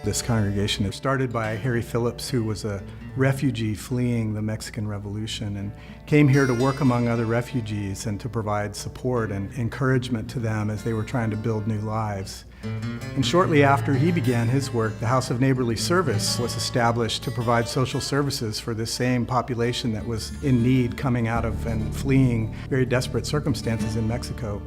This congregation is started by Harry Phillips, who was a refugee fleeing the Mexican Revolution and came here to work among other refugees and to provide support and encouragement to them as they were trying to build new lives. And shortly after he began his work, the House of Neighborly Service was established to provide social services for this same population that was in need, coming out of and fleeing very desperate circumstances in Mexico.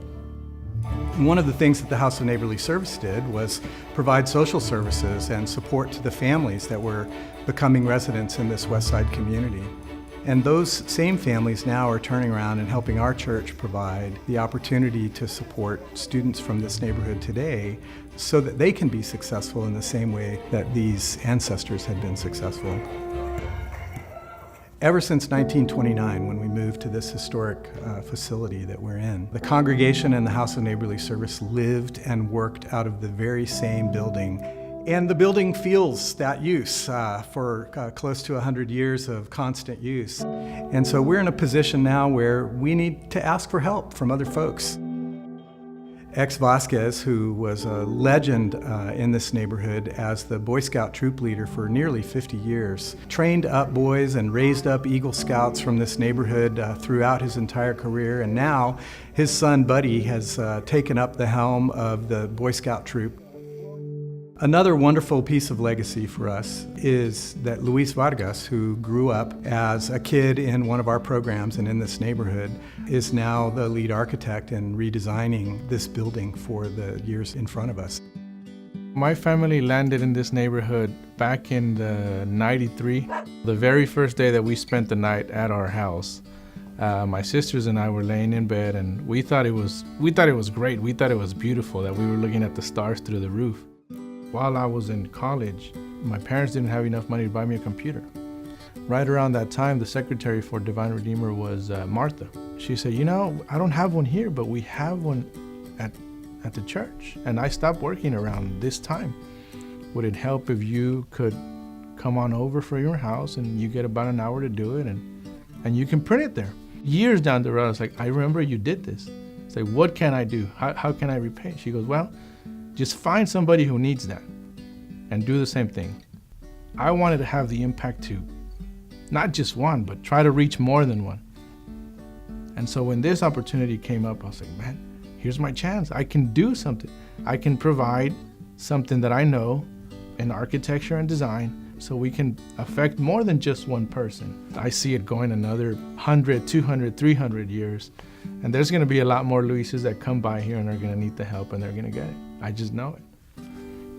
And one of the things that the House of Neighborly Service did was provide social services and support to the families that were becoming residents in this West Side community. And those same families now are turning around and helping our church provide the opportunity to support students from this neighborhood today so that they can be successful in the same way that these ancestors had been successful. Ever since 1929, when we moved to this historic facility that we're in, the congregation and the House of Neighborly Service lived and worked out of the very same building. And the building feels that use for close to 100 years of constant use. And so we're in a position now where we need to ask for help from other folks. Ex Vasquez, who was a legend in this neighborhood as the Boy Scout troop leader for nearly 50 years, trained up boys and raised up Eagle Scouts from this neighborhood throughout his entire career. And now his son Buddy has taken up the helm of the Boy Scout troop. Another wonderful piece of legacy for us is that Luis Vargas, who grew up as a kid in one of our programs and in this neighborhood, is now the lead architect in redesigning this building for the years in front of us. My family landed in this neighborhood back in '93. The very first day that we spent the night at our house, my sisters and I were laying in bed, and we thought it was great. We thought it was beautiful that we were looking at the stars through the roof. While I was in college, my parents didn't have enough money to buy me a computer. Right around that time, the secretary for Divine Redeemer was Martha. She said, you know, I don't have one here, but we have one at the church. And I stopped working around this time. Would it help if you could come on over for your house and you get about an hour to do it and you can print it there? Years down the road, I was like, I remember you did this. It's like, what can I do? How can I repay? She goes, well, just find somebody who needs that and do the same thing. I wanted to have the impact to not just one, but try to reach more than one. And so when this opportunity came up, I was like, man, here's my chance. I can do something. I can provide something that I know in architecture and design so we can affect more than just one person. I see it going another 100, 200, 300 years. And there's going to be a lot more Luises that come by here and are going to need the help and they're going to get it. I just know it.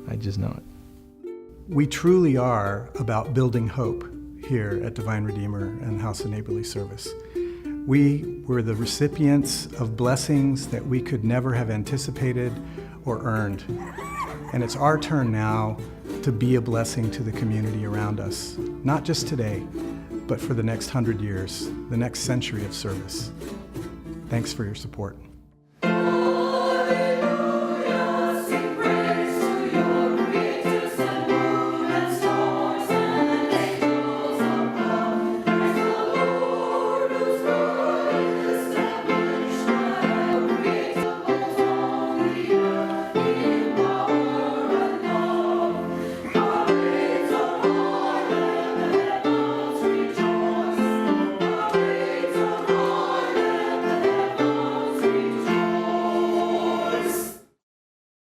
I just know it. We truly are about building hope here at Divine Redeemer and House of Neighborly Service. We were the recipients of blessings that we could never have anticipated or earned. And it's our turn now to be a blessing to the community around us, not just today, but for the next 100 years, the next century of service. Thanks for your support.